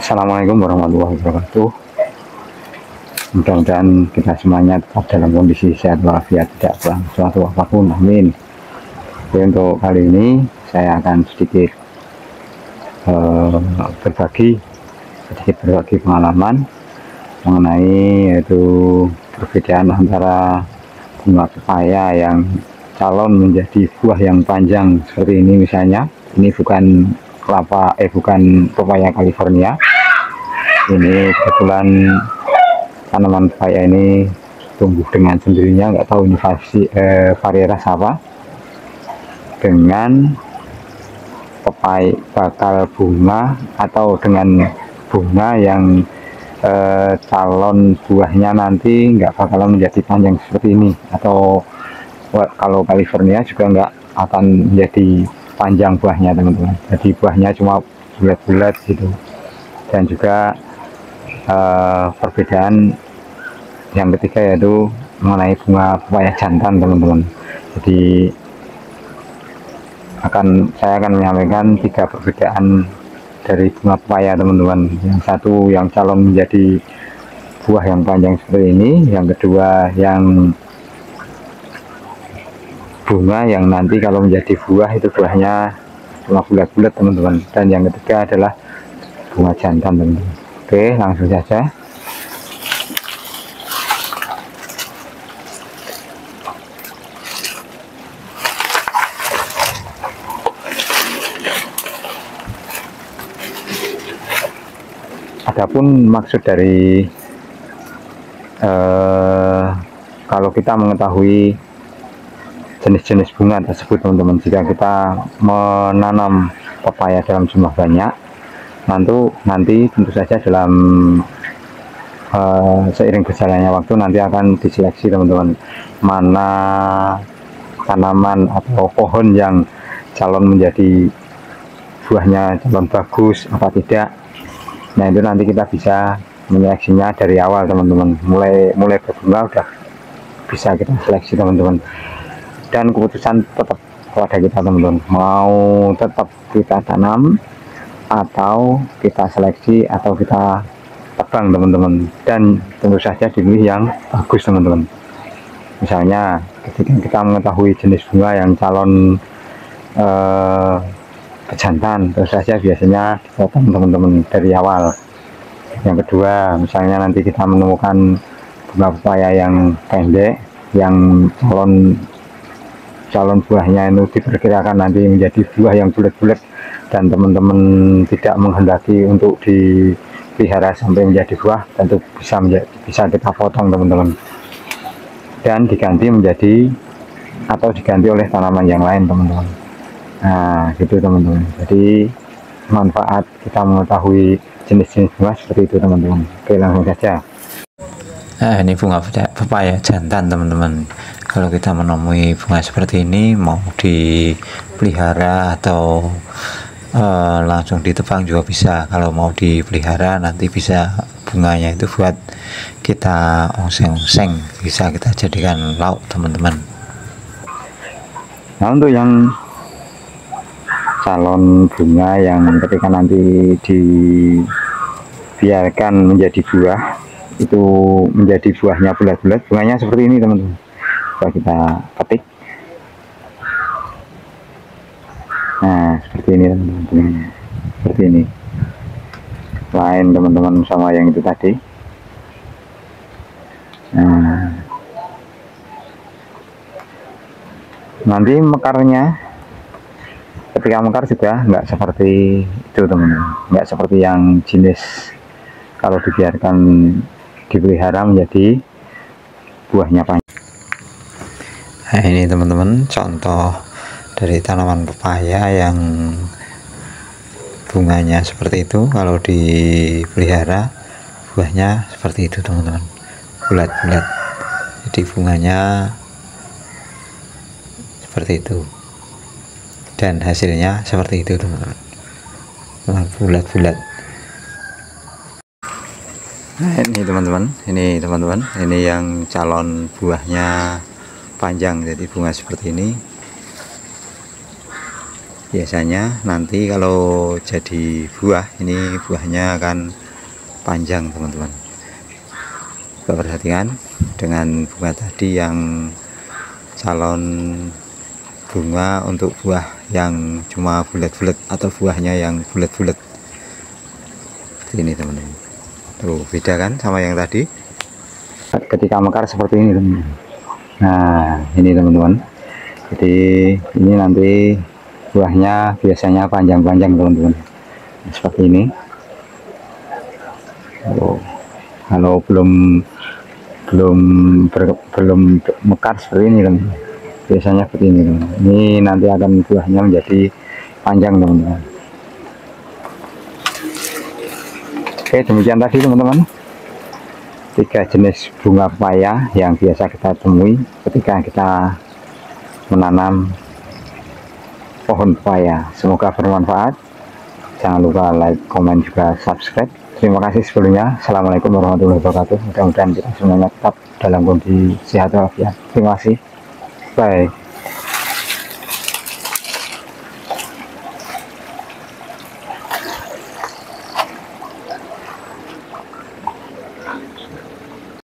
Assalamualaikum warahmatullahi wabarakatuh. Mudah-mudahan kita semuanya tetap dalam kondisi sehat walafiat, tidak kurang suatu apapun, amin. Jadi untuk kali ini saya akan sedikit berbagi pengalaman mengenai yaitu perbedaan antara bunga pepaya yang calon menjadi buah yang panjang seperti ini. Misalnya ini bukan pepaya California, ini kebetulan tanaman pepaya ini tumbuh dengan sendirinya, nggak tahu ini varietas apa, dengan pepaya bakal bunga atau dengan bunga yang calon buahnya nanti nggak bakalan menjadi panjang seperti ini, atau kalau California juga nggak akan menjadi panjang buahnya teman-teman, jadi buahnya cuma bulat-bulat gitu. Dan juga perbedaan yang ketiga yaitu mengenai bunga pepaya jantan teman-teman. Jadi saya akan menyampaikan 3 perbedaan dari bunga pepaya teman-teman. Yang satu yang calon menjadi buah yang panjang seperti ini, yang kedua yang bunga yang nanti kalau menjadi buah itu buahnya cuma bulat-bulat teman-teman, dan yang ketiga adalah bunga jantan teman-teman. Oke, langsung saja. Adapun maksud dari kalau kita mengetahui jenis-jenis bunga tersebut teman-teman, jika kita menanam pepaya dalam jumlah banyak, nanti tentu saja dalam seiring berjalannya waktu nanti akan diseleksi teman-teman, mana tanaman atau pohon yang calon menjadi buahnya calon bagus apa tidak. Nah itu nanti kita bisa menyeleksinya dari awal teman-teman, mulai berbunga udah bisa kita seleksi teman-teman. Dan keputusan tetap kepada kita teman-teman, mau tetap kita tanam atau kita seleksi atau kita tebang teman-teman, dan tentu saja dipilih yang bagus teman-teman. Misalnya ketika kita mengetahui jenis bunga yang calon jantan, terus saja biasanya dipotong teman-teman dari awal. Yang kedua, misalnya nanti kita menemukan bunga pepaya yang pendek, yang calon buahnya itu diperkirakan nanti menjadi buah yang bulat-bulat, dan teman-teman tidak menghendaki untuk dipelihara sampai menjadi buah, tentu bisa kita potong teman-teman, dan diganti oleh tanaman yang lain teman-teman. Nah gitu teman-teman, jadi manfaat kita mengetahui jenis-jenis bunga seperti itu teman-teman. Oke, langsung saja. Nah, ini bunga pepaya jantan teman-teman. Kalau kita menemui bunga seperti ini, mau dipelihara atau langsung ditebang juga bisa. Kalau mau dipelihara nanti bisa bunganya itu buat kita oseng-oseng, bisa kita jadikan lauk teman-teman. Nah untuk yang calon bunga yang ketika nanti dibiarkan menjadi buah, itu menjadi buahnya bulat-bulat, bunganya seperti ini teman-teman. Coba kita petik. Nah seperti ini teman-teman, bunganya seperti ini, lain teman-teman sama yang itu tadi. Nah nanti mekarnya, ketika mekar juga nggak seperti itu teman-teman, nggak seperti yang jenis kalau dibiarkan dipelihara menjadi buahnya panjang. Nah ini teman-teman contoh dari tanaman pepaya yang bunganya seperti itu. Kalau dipelihara buahnya seperti itu teman-teman, bulat-bulat, jadi bunganya seperti itu dan hasilnya seperti itu teman-teman, bulat-bulat. Nah ini teman-teman, ini yang calon buahnya panjang, jadi bunga seperti ini. biasanya nanti kalau jadi buah, ini buahnya akan panjang teman-teman. Perhatikan dengan bunga tadi yang calon bunga untuk buah yang cuma bulat-bulat atau buahnya yang bulat-bulat ini teman-teman. Tuh beda kan sama yang tadi ketika mekar seperti ini teman-teman. Nah ini teman-teman, jadi ini nanti buahnya biasanya panjang-panjang teman-teman, seperti ini. Kalau belum mekar seperti ini kan, biasanya seperti ini teman-teman. Ini nanti akan buahnya menjadi panjang teman-teman. Oke, demikian tadi teman-teman, 3 jenis bunga pepaya yang biasa kita temui ketika kita menanam pohon pepaya. Semoga bermanfaat. Jangan lupa like, komen, juga subscribe. Terima kasih sebelumnya. Assalamualaikum warahmatullahi wabarakatuh. Mudah-mudahan kita semuanya tetap dalam kondisi sehat walafiat. Terima kasih. Bye.